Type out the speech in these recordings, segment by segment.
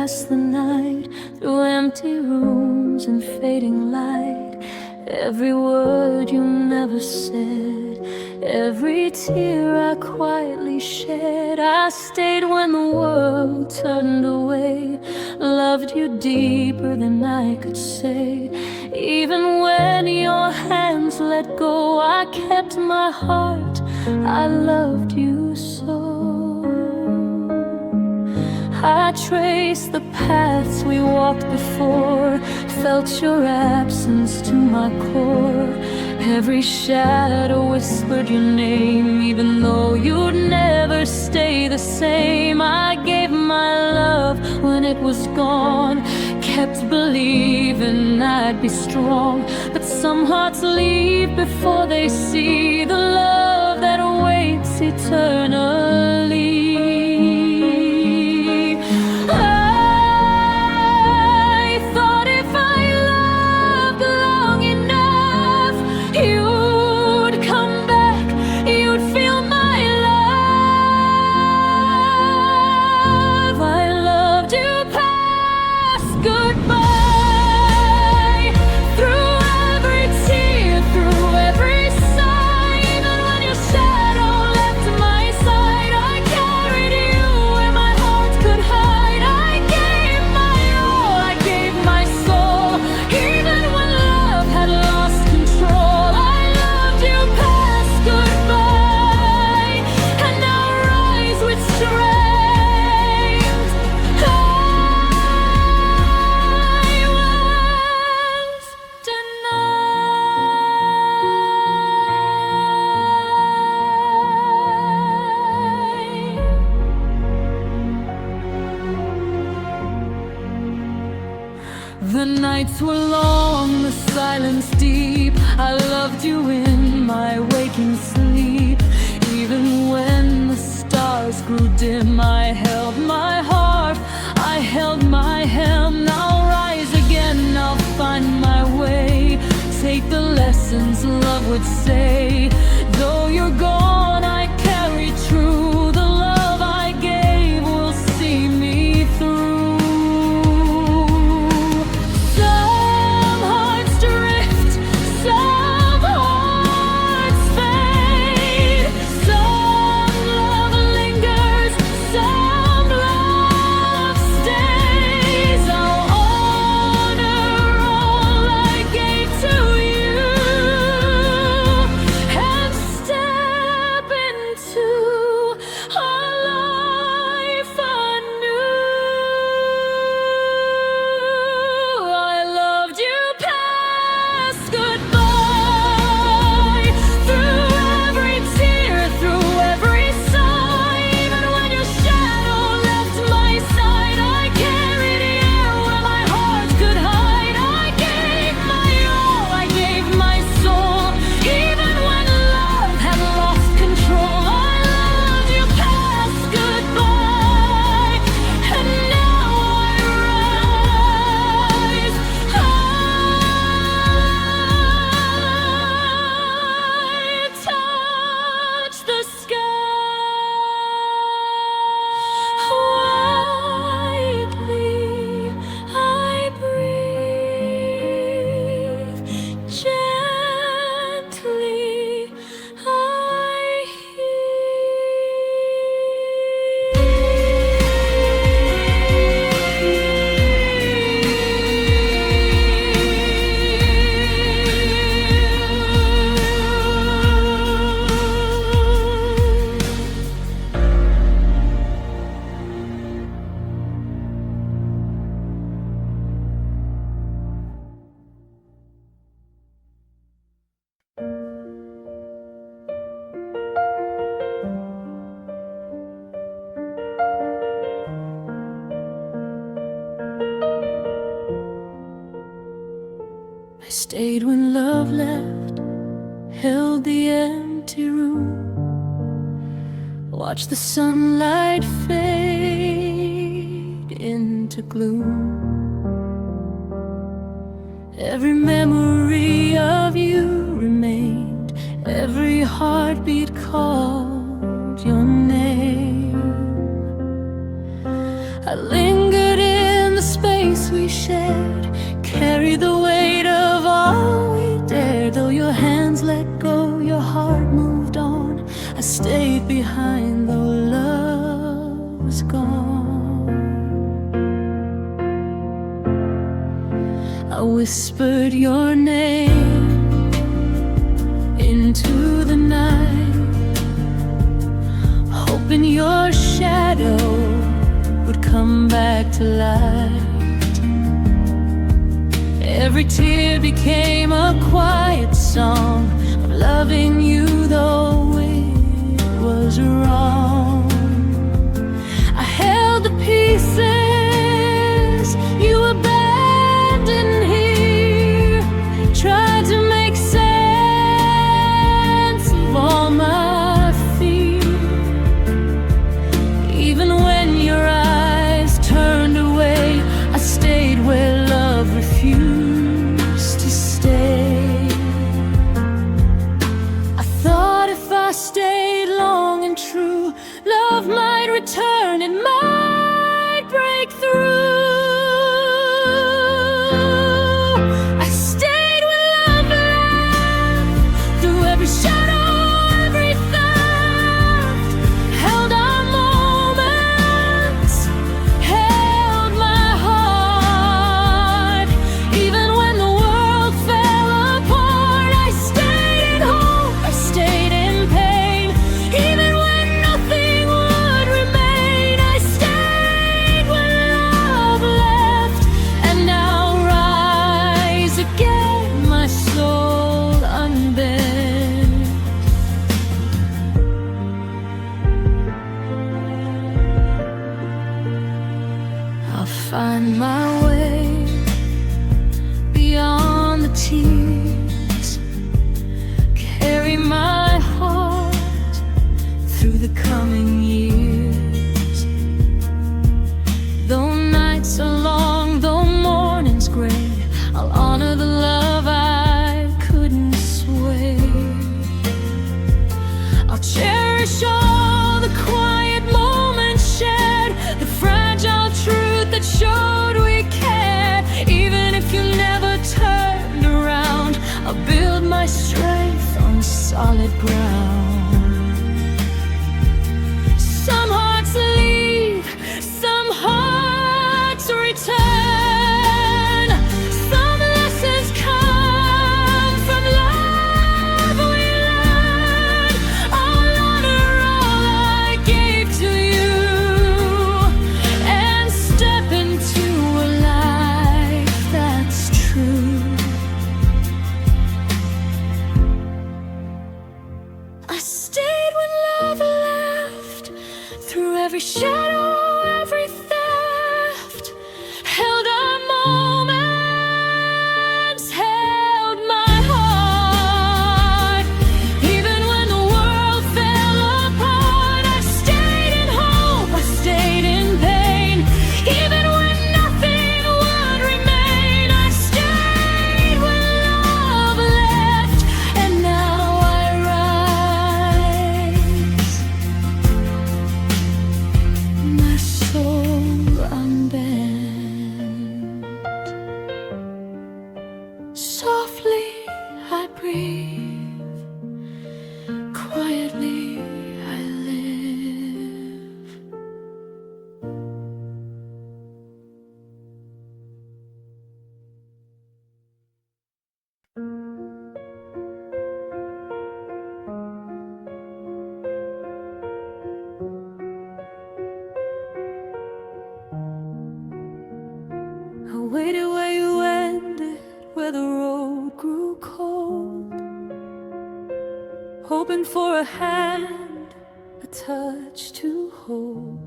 past the night, through empty rooms and fading light. Every word you never said, every tear I quietly shed. I stayed when the world turned away, loved you deeper than I could say. Even when your hands let go, I kept my heart, I loved you so. I traced the paths we walked before, felt your absence to my core. Every shadow whispered your name, even though you'd never stay the same. I gave my love when it was gone, kept believing I'd be strong. But some hearts leave before they see the love that awaits eternally. The nights were long, the silence deep. I loved you in my waking sleep. Even when the stars grew dim, I held my heart, I held my helm. I'll rise again, I'll find my way, take the lessons love would say. Though you're gone, I carry true the love I gave will see me through. I stayed when love left, held the empty room, watched the sunlight fade into gloom. Every memory of you remained, every heartbeat called your name. I lingered in space we shared, carry the weight of all we dared. Though your hands let go, your heart moved on. I stayed behind, though love was gone. I whispered your name into the night, hoping your shadow would come back to light. Every tear became a quiet song of loving you, though it was wrong. I held the pieces you abandoned here, tried to make sense of all my fear. Even when your eyes turned away, I stayed where love refused to stay. I thought if I stayed long and true, love might return, it might break through. I stayed when love left, through every shadow, every theft, held our moments, held my heart. Even when the world fell apart, I stayed in hope, I stayed in pain. Even when nothing would remain, I stayed when love left. And now rise again, my soul unbent. I'll find my way beyond the tears, carry my heart through the coming years. Though nights are long, though mornings gray, I'll honor the love I couldn't sway. I'll cherish all the quiet moments shared, the fragile truth that showed we cared. Even if you never turned around, I'll build my strength on solid ground. Some hearts leave, some hearts return. Some lessons come from love we learn. I'll honor all I gave to you and step into a life that's true. I stayed when love left, through every shadow, every theft, held our moments, held my heart. Even when the world fell apart, I stayed in hope, I stayed in pain. Even when nothing would remain, I stayed when love left. And now I rise, my soul unbent. Softly I breathe, quietly I live. I waited where you ended, where the road grew cold, hoping for a hand, a touch to hold.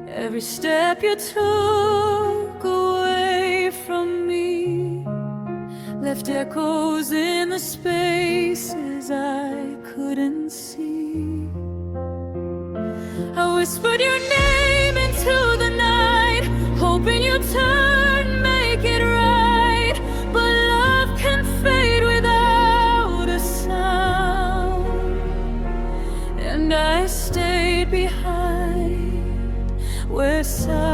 Every step you took away from me left echoes in the spaces I couldn't see. I whispered your name into the night, hoping you'd turn, make it right. But love can fade without a sound, and I stayed. stayed behind where silence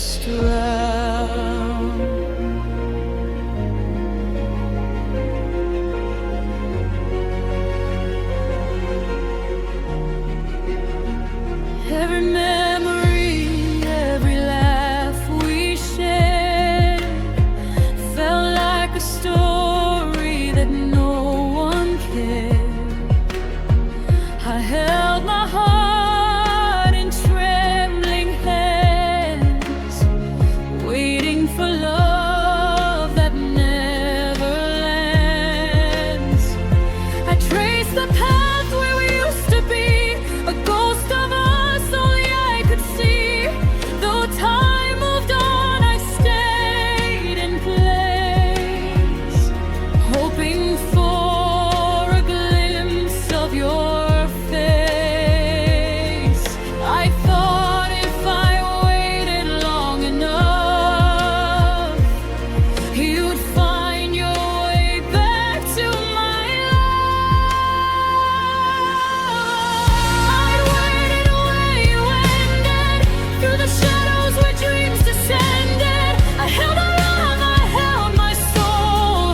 danced around. Every memory, every laugh we shared felt like a story that no one cared. I held my heart in trembling hands, waiting for love that never lands. I traced the path where we used to be, a ghost of us only I could see. Though time moved on, I stayed in place, hoping for a glimpse of your face. I thought if I waited long enough, you'd find your way back to my life. I'd waited where you ended, through the shadows where dreams descended. I held our love, I held my soul,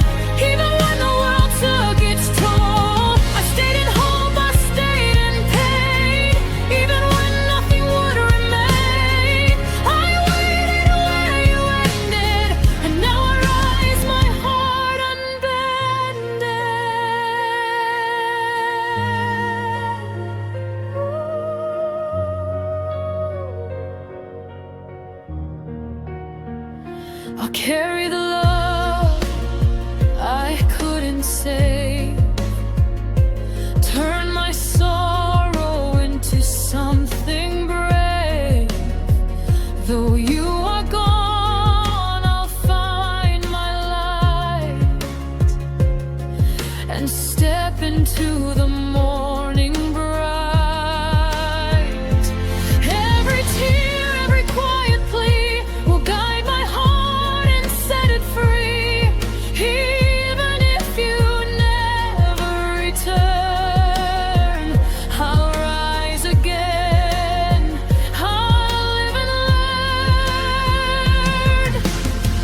even when the world took its toll. I stayed in hope, I stayed in pain, even when nothing would remain. I waited where you ended, and now I rise, my heart unbended. I'll carry the love I couldn't save, turn my sorrow into something brave. Though you are gone, I'll find my light and step into the morning bright. Every tear, every quiet plea will guide my heart and set it free. Even if you never return, I'll rise again. I'll live and learn.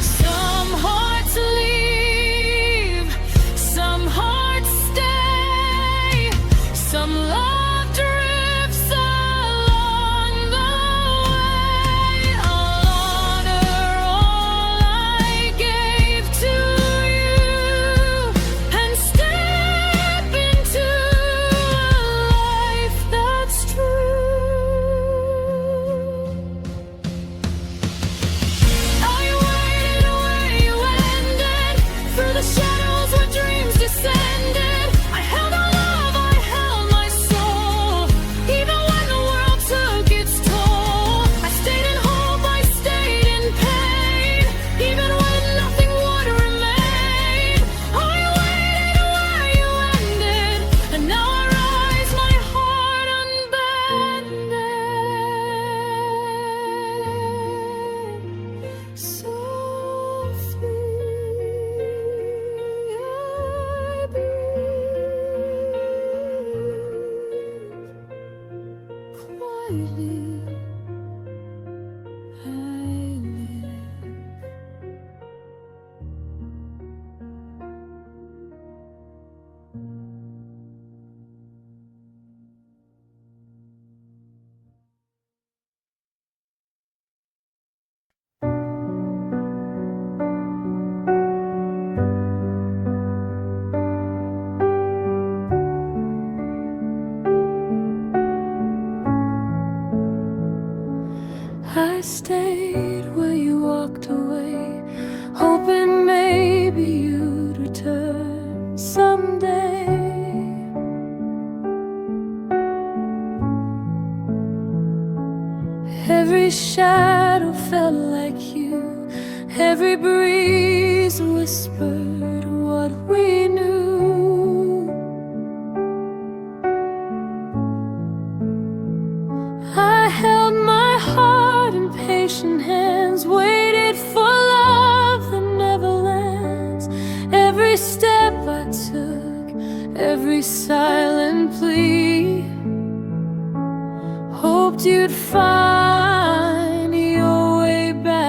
Some hearts leave, some hearts stay, some love drifts along the way. I'll honor all I gave to you and step into a life that's true. I waited where you ended, through the shadows where dreams descended. I held our love, I held my soul, even when the world took its toll. I stayed in hope, I stayed in pain, even when nothing would remain. I waited where you ended, and now I rise, my heart unbended. Softly I breathe, quietly I live. I stayed where you walked away, hoping maybe you'd return someday. Every shadow felt like you, every breeze whispered what we knew. I held my heart in patient hands, waited for love that never lands. Every step I took, every silent plea, hoped you'd find your way back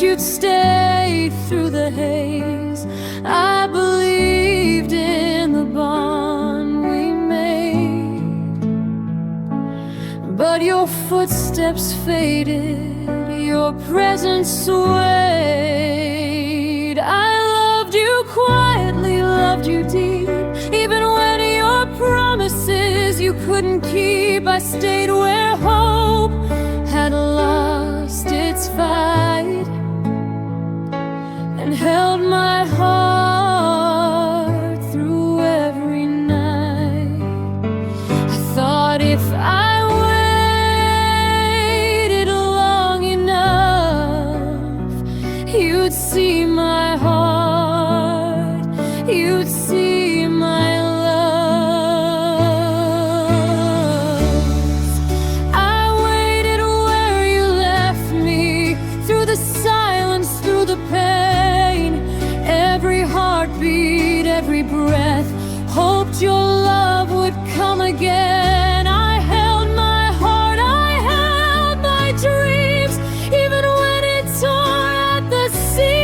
you'd stay through the haze. I believed in the bond we made, but your footsteps faded, your presence swayed. I loved you quietly, loved you deep, even when your promises you couldn't keep. I stayed where hope had lost its fight and held my heart through every night. I thought if I waited long enough, you'd see my heart, you'd see my love. I waited where you left me, through the silence, through the pain. Every heartbeat, every breath, hoped your love would come again. I held my heart, I held my dreams, even when it tore at the seams.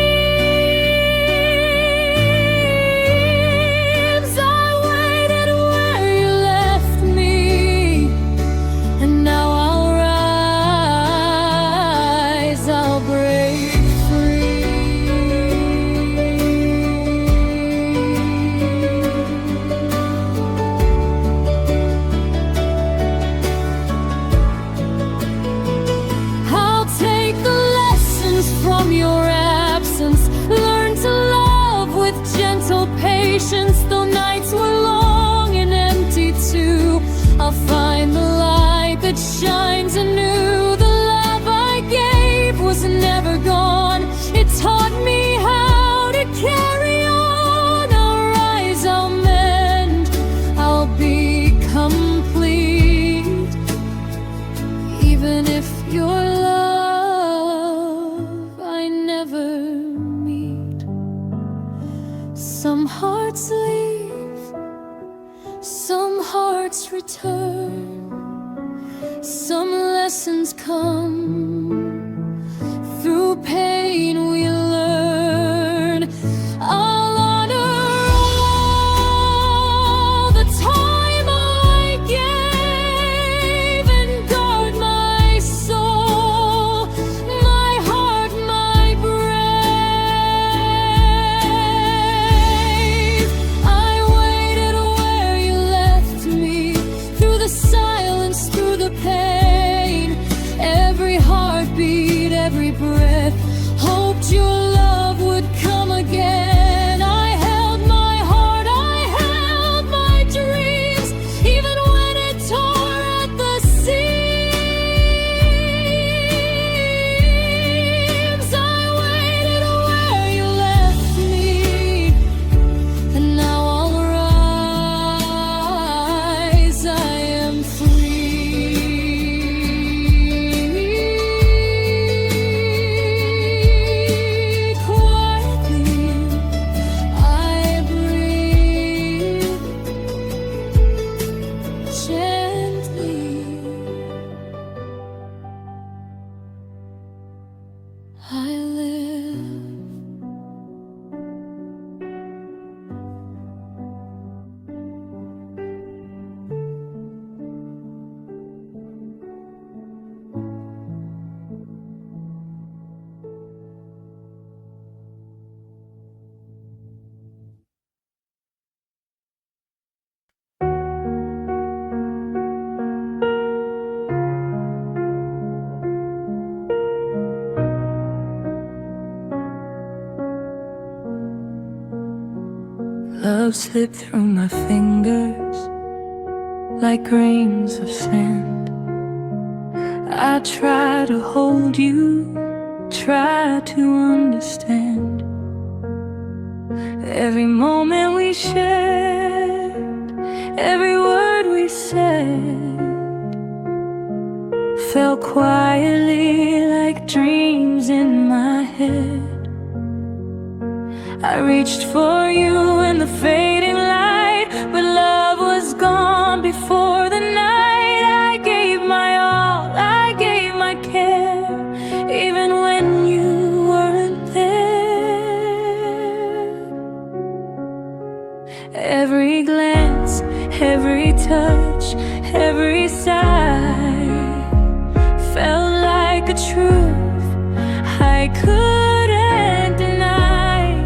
I waited where you left me, and now I'll rise, I'll break free. I'll take the lessons from your absence, learn to love with gentle patience. Though nights were long and empty too, I'll find the light that shines anew. The love I gave was never gone, it taught me how to carry on. I'll rise, I'll mend, I'll be complete, even if your love I never meet. Some hearts leave, some hearts return, some lessons come, through pain we learn. I'll honor all the time I gave and guard my soul, my heart, my brave. I waited where you left me, through the silence, through the pain. Every heartbeat, every breath, hoped your love would come again. I held my heart, I held my dreams, even when it tore at the seams. I waited where you left me, and now I'll rise, I am free. Quietly I breathe, gently I live. Love slipped through my fingers like grains of sand. I try to hold you, try to understand. Every moment we shared, every word we said, fell quietly like dreams in my head. I reached for you in the fading light, but love was gone before the night. I gave my all, I gave my care, even when you were Every touch, every sigh felt like a truth I couldn't deny.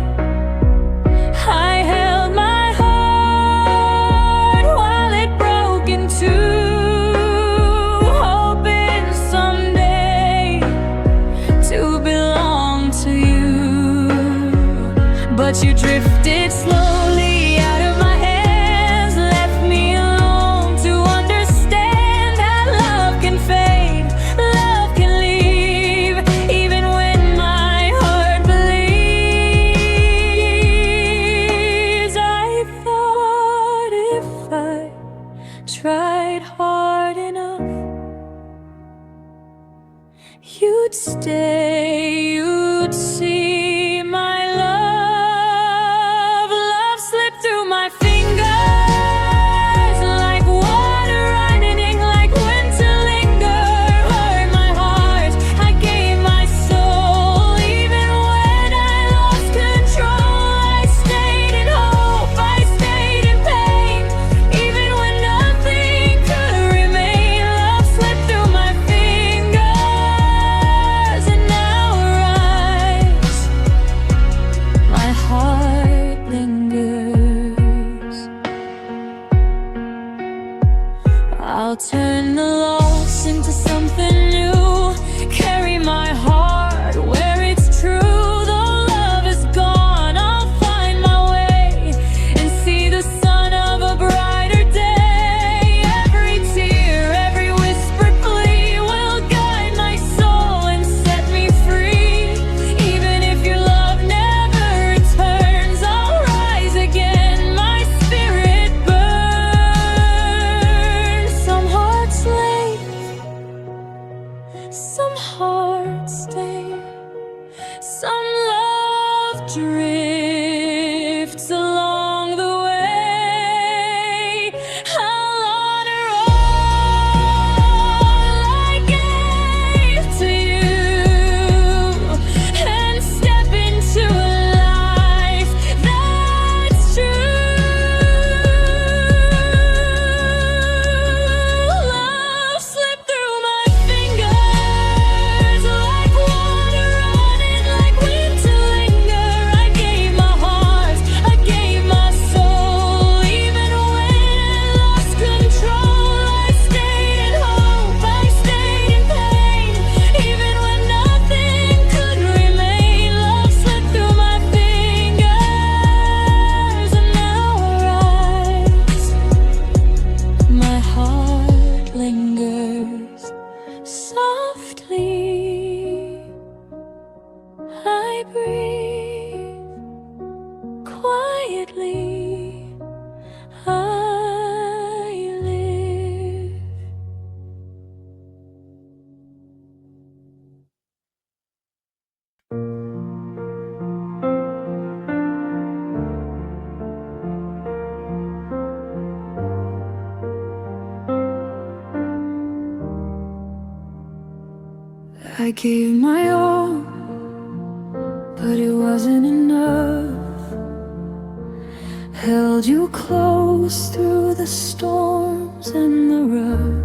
I held my heart while it broke in two, hoping someday to belong to you. But you drifted slowly out of my hands, left me alone to understand that love can fade, love can leave, even when my heart believes. I thought if I tried hard enough, you'd stay, you'd see my love. Love slipped through my fingers like water running, like winter linger. Hurt my heart, I gave my soul. Even when I lost control, I stayed in hope, I stayed in pain. Even when nothing could remain, love slipped through my fingers, and now arise. My heart lingers. I'll turn the loss into something new, carry my heart where it's true. Though love is gone, I'll find my way and see the sun of a brighter day. Every tear, every whispered plea will guide my soul and set me free. Even if your love never returns, I'll rise again, my spirit burns. Some hearts leave, some hearts stay, some love drifts along the way. I'll honor all I gave to you and step into a life that's true. Love slipped through my fingers like water running, like winter linger. I gave my heart, I gave my soul. Even when I lost control, I stayed in hope, I stayed in pain. Even when nothing could remain, love slipped through my fingers, and now arise. My heart lingers softly. I breathe quietly. I live. I gave my all, but it wasn't enough. Held you close through the storms and the rough.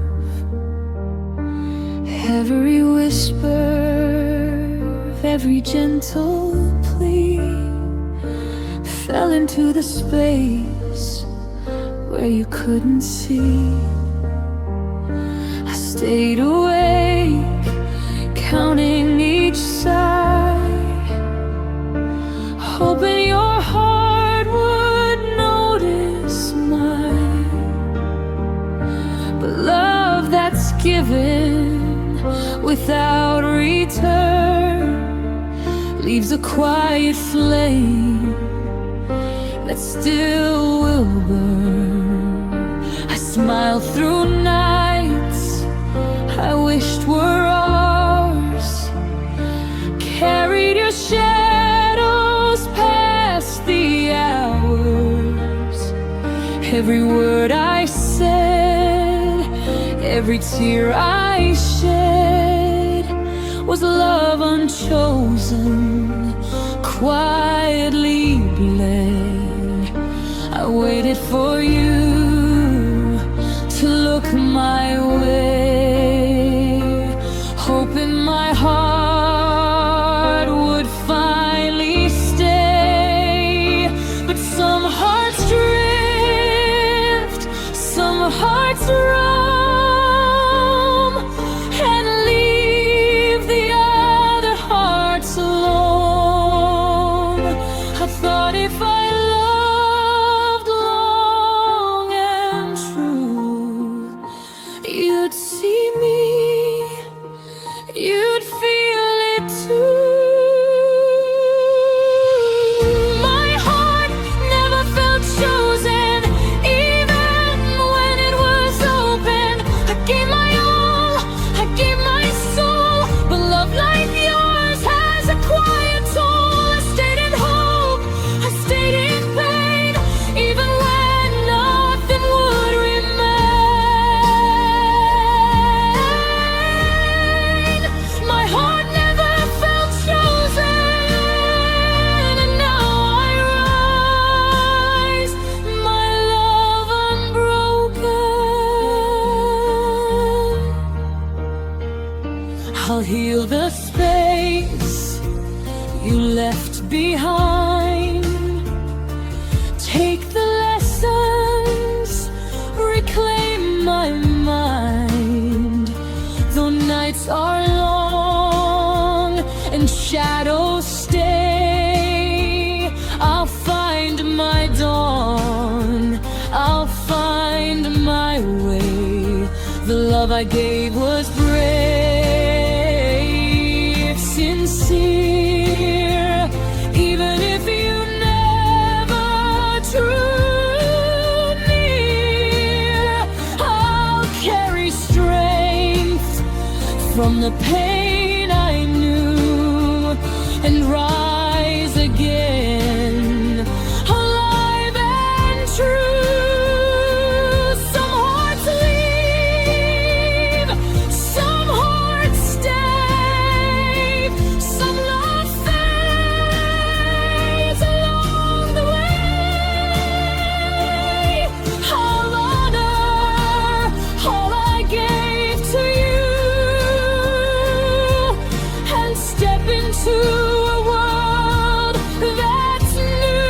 Every whisper, every gentle plea fell into the space where you couldn't see. I stayed awake, counting each sigh, hoping your heart would notice mine. But love that's given without return leaves a quiet flame that still will burn. I smiled through nights I wished were ours, carried your shadows past the hours. Every word I said, every tear I shed was love unchosen, quietly bled. I waited for you hearts roam and leave the other hearts alone. I thought if I loved long and true, you'd see me, you'd feel it too. My heart never felt chosen, even when it was open. I gave my all, I gave my soul, but love like yours has a quiet toll. I stayed in hope, I stayed in pain, even when nothing would remain. My heart never felt chosen, and now I rise, my love unbroken. I'll heal the space you left behind, take the lessons, reclaim my mind. Though nights are long and shadows stay, I'll find my dawn, I'll find my way. The love I gave was brave, sincere, even if you never drew near. I'll carry strength from the pain I knew and rise again, alive and true. Some hearts leave, some hearts stay, some love fades along the way. I'll honor all I gave to you and step into a world that's new.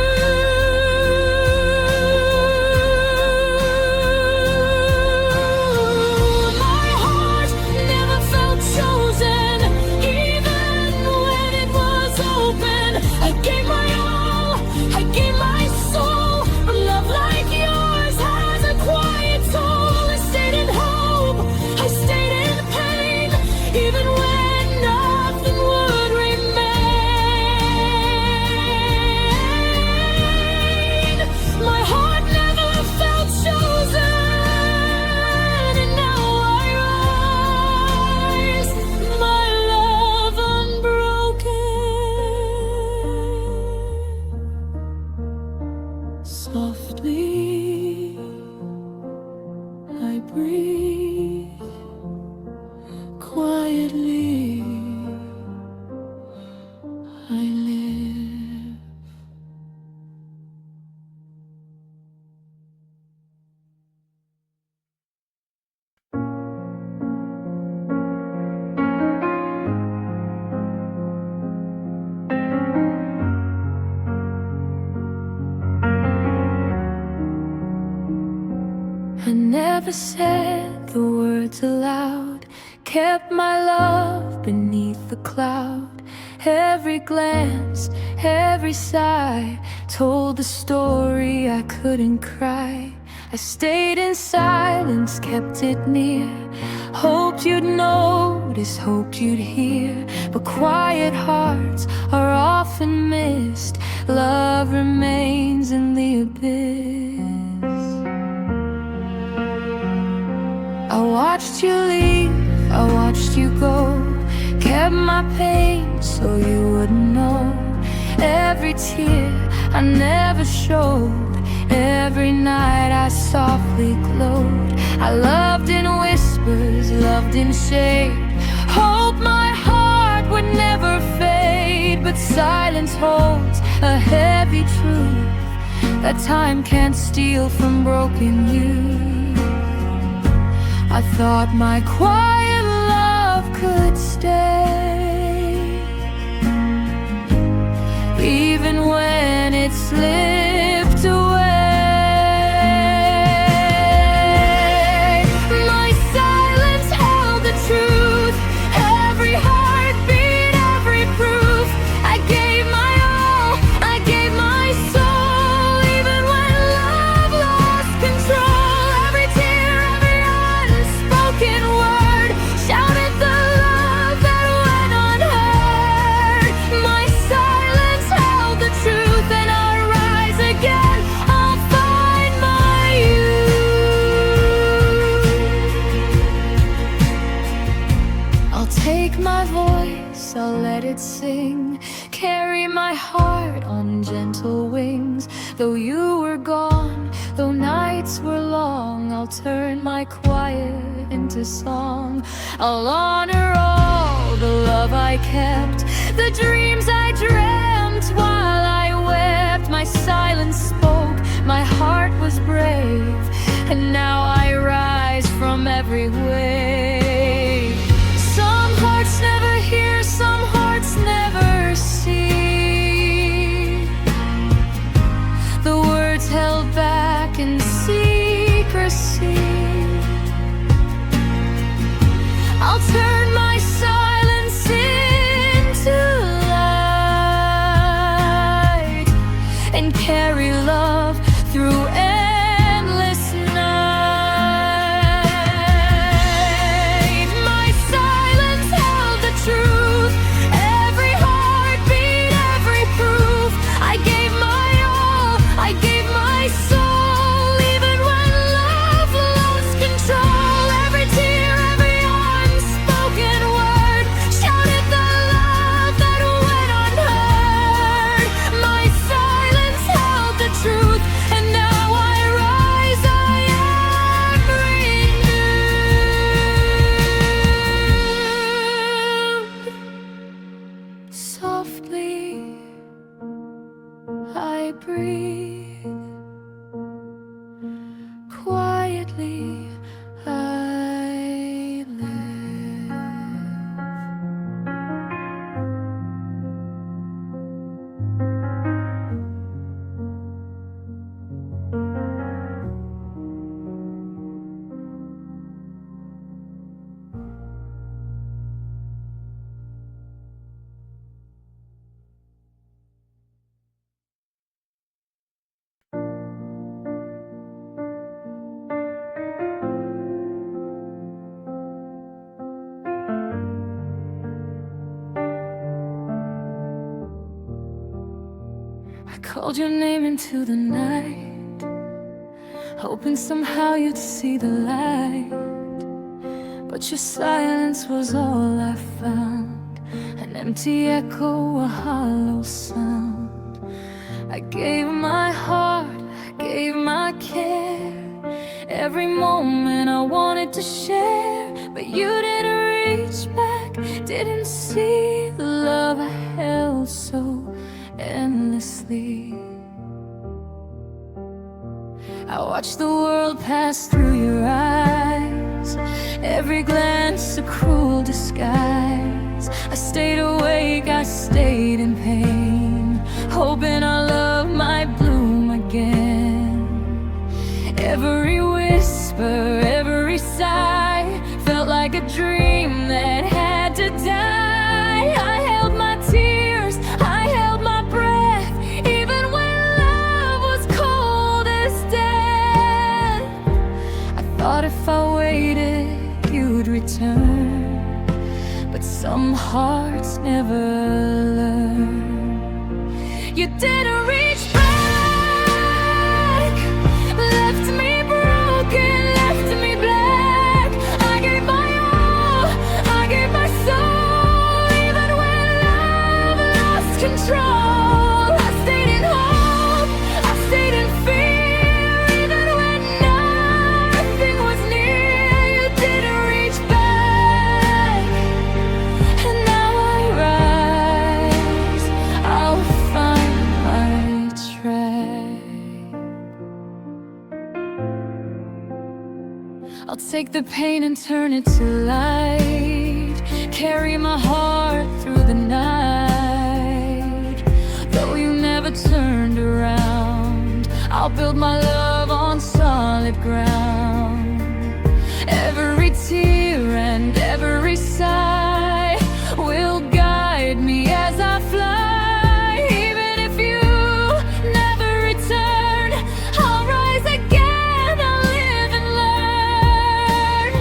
My heart never felt chosen, even when it was open. I gave my all, I gave my soul, but love like yours has a quiet toll. I stayed in hope, I stayed in pain, even when nothing would remain. My heart never felt chosen, and now I rise, my love unbroken. Softly I breathe, quietly I live. I never said the words aloud, kept my love beneath the cloud. Every glance, every sigh told the story I couldn't cry. I stayed in silence, kept it near, hoped you'd notice, hoped you'd hear. But quiet hearts are often missed, love remains in the abyss. I watched you leave, I watched you go, kept my pain so you wouldn't know. Every tear I never showed, every night I softly glowed. I loved in whispers, loved in shade, hoped my heart would never fade. But silence holds a heavy truth that time can't steal from broken youth. I thought my quiet love could stay, even when it slipped away. voice, I'll let it sing. Carry my heart on gentle wings. Though you were gone, though nights were long, I'll turn my quiet into song. I'll honor all the love I kept, the dreams I dreamt while I wept. My silence spoke, my heart was brave, and now I rise from every wave. Some hearts never hear, some hearts never see the words held back in secrecy. I'll turn my silence into light and carry love through endless night. My silence held the truth, every heartbeat, every proof. I gave my all, I gave my soul, even when love lost control. Every tear, every unspoken word shouted the love that went unheard. My silence held the truth, and now I rise, I am renewed. Softly I breathe, quietly I live. I called your name into the night, hoping somehow you'd see the light. But your silence was all I found, an empty echo, a hollow sound. I gave my heart, I gave my care, every moment I wanted to share. But you didn't reach back, didn't see the love I held so endlessly. I watched the world pass through your eyes, every glance a cruel disguise. I stayed awake, I stayed in pain, hoping our love might bloom again. Every whisper, every sigh felt like a dream that had to die. I held my tears, I held my breath, even when love was cold as death. I thought if I waited, you'd return, but some hearts never learn. You didn't reach back, left me broken, left me black. I gave my all, I gave my soul, even when love lost control. I stayed in hope, I stayed in fear, even when nothing was near. You didn't reach back, and now I rise, I'll find my track. I'll take the pain and turn it to light, carry my heart through the night. Though you never turned around, I'll build my love on solid ground. Every tear and every sigh will guide me as I fly. Even if you never return, I'll rise again, I'll live and learn.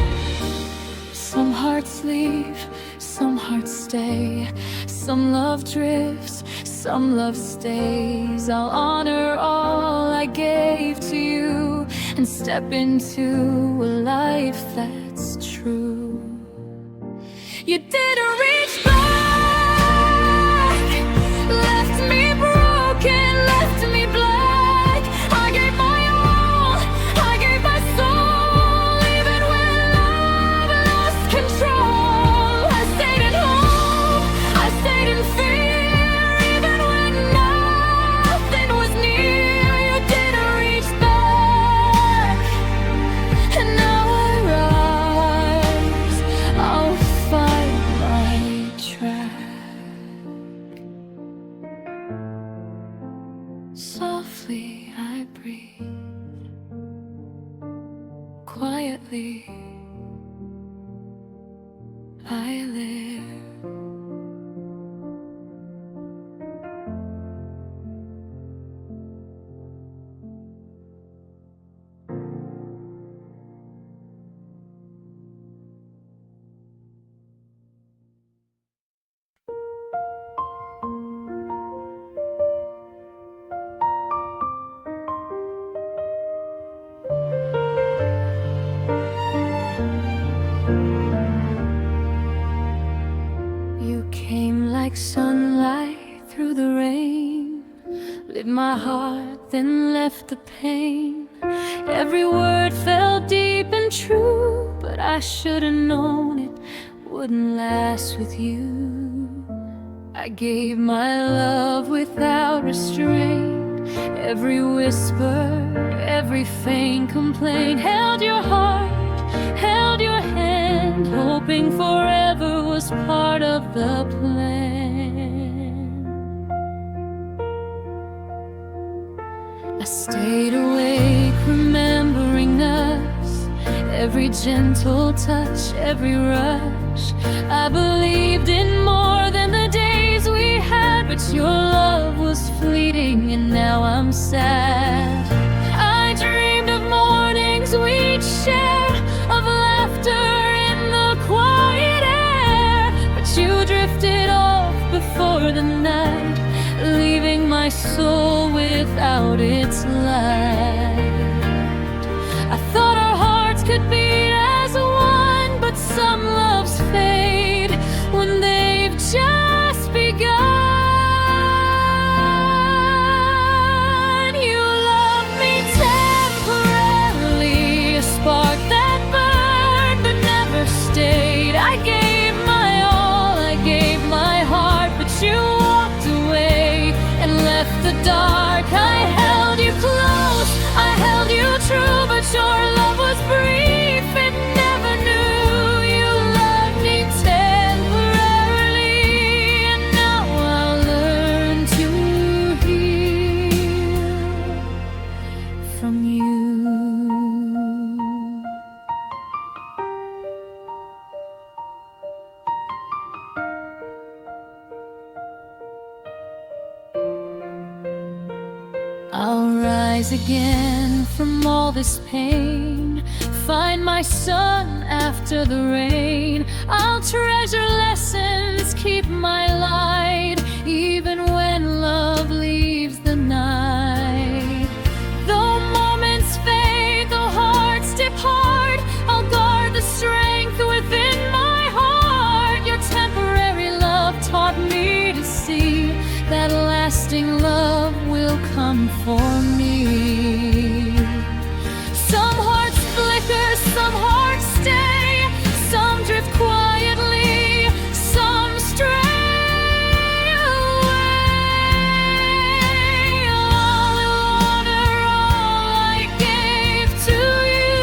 Some hearts leave, some hearts stay, some love drifts, some love stays. I'll honor all I gave to you and step into a life that's true. You didn't reach back. quietly I live. You came like sunlight through the rain, lit my heart, then left the pain. Every word felt deep and true, but I should've known it wouldn't last with you. I gave my love without restraint, every whisper, every faint complaint. Held your heart, held your hand, hoping forever was part of the plan. I stayed awake, remembering us, every gentle touch, every rush. I believed in more than the days we had, but your love was fleeting and now I'm sad. I dreamed of mornings we'd share, of laughter in the quiet air, but you drifted off before the night, leaving my soul without its light. I thought our hearts could beat as one, but some loves fade when they've just begun. You loved me temporarily, a spark that burned but never stayed. I gave my all, I gave my heart, but you walked away and left the dark. I held you close, I held you true, but your love was brief, it never knew. You loved me temporarily, and now I'll learn to heal from you. I'll rise again from all this pain, find my sun after the rain. I'll treasure lessons, keep my light, even when love leaves the night. Though moments fade, though hearts depart, I'll guard the strength within my heart. Your temporary love taught me to see that lasting love will come for me. Some hearts flicker, some hearts stay, some drift quietly, some stray away. All in water, all I gave to you,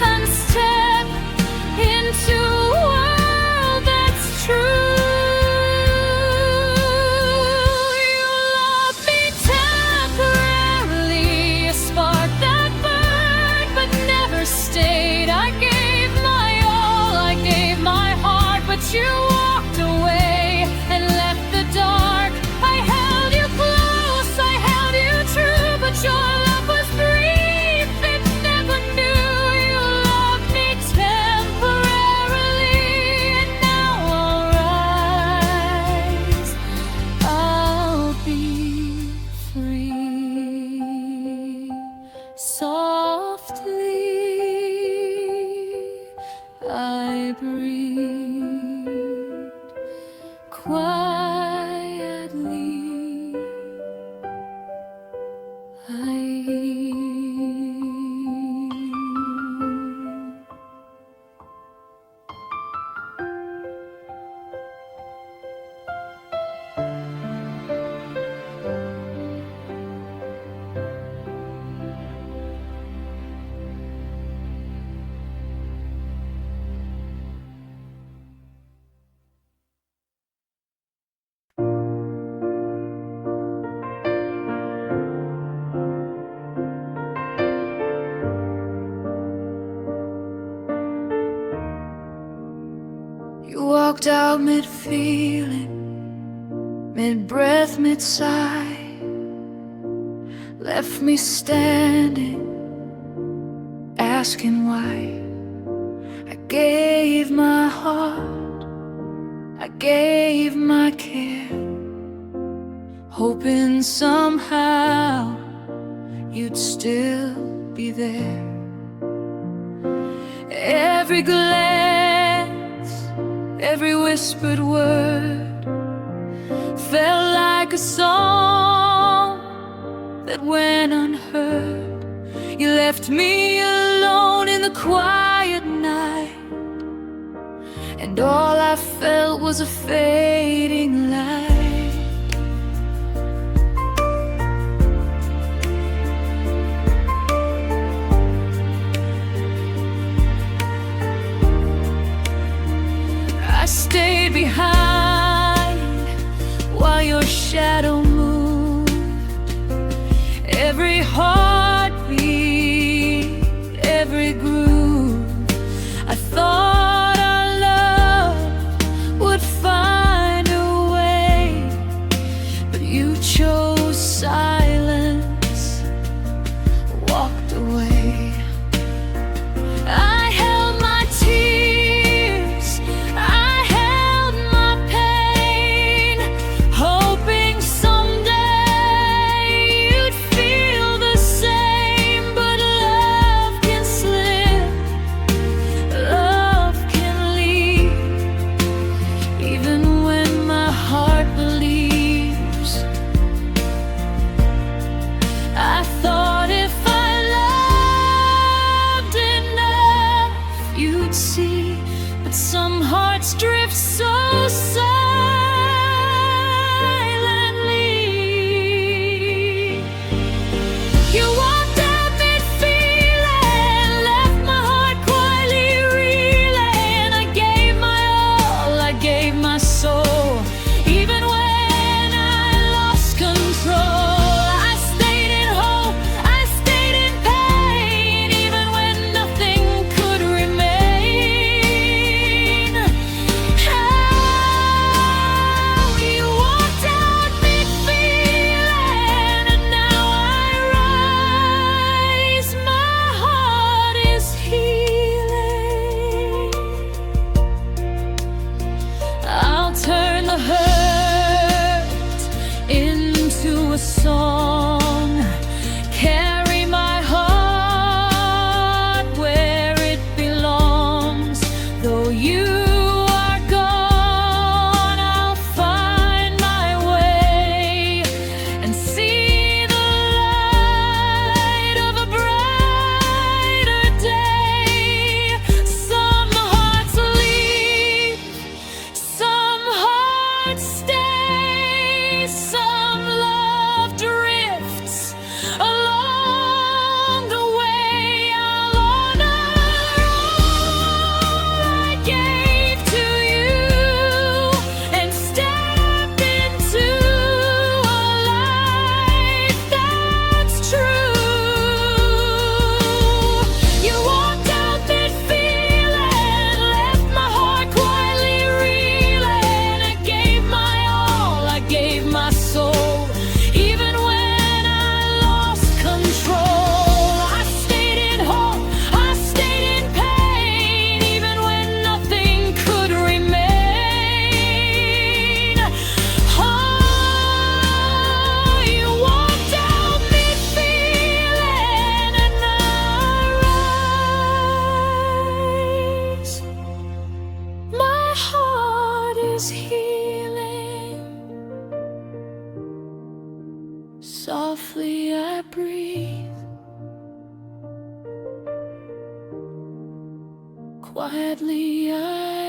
and step into a world that's true. You walked away and left the dark. I held you close, I held you true, but your love was brief, it never knew. You loved me temporarily, and now I'll rise, I'll be free. Softly I breathe, quietly I walked out mid-feeling, mid-breath, mid-sigh, left me standing, asking why. I gave my heart, I gave my care, hoping somehow you'd still be there. Every glance, every whispered word felt like a song that went unheard. You left me alone in the quiet night, and all I felt was a fading light. I stayed behind while your shadow moved. Every heartbeat, every groove. I thought our love would find a way, but you chose silence, walked away. I held my tears, I held my pain, hoping someday you'd feel the same. But love can slip, love can leave, even when my heart believes. I thought if I loved enough, you'd see, but some hearts drift so silently. You walked out mid-feeling, left my heart quietly reeling. I gave my all, I gave my soul, even when I lost control. I stayed in hope, I stayed in pain, even when nothing could remain. Oh, you walked out mid-feeling, and now I rise. My heart is healing. I'll turn the hurt into a song, carry my heart where it belongs. Though you are gone, I'll find my way and see the light of a brighter day. Some hearts leave, some hearts stay, some love drifts along the way. I'll honor all I gave to you and step into a life that's true. You walked out mid-feeling, left my heart quietly reeling. I gave my all, I gave my soul, even when I lost control. I stayed in hope, I stayed in pain, even when nothing could remain. Oh, you walked out mid-feeling, and I rise. My heart is healing. Softly I breathe, quietly I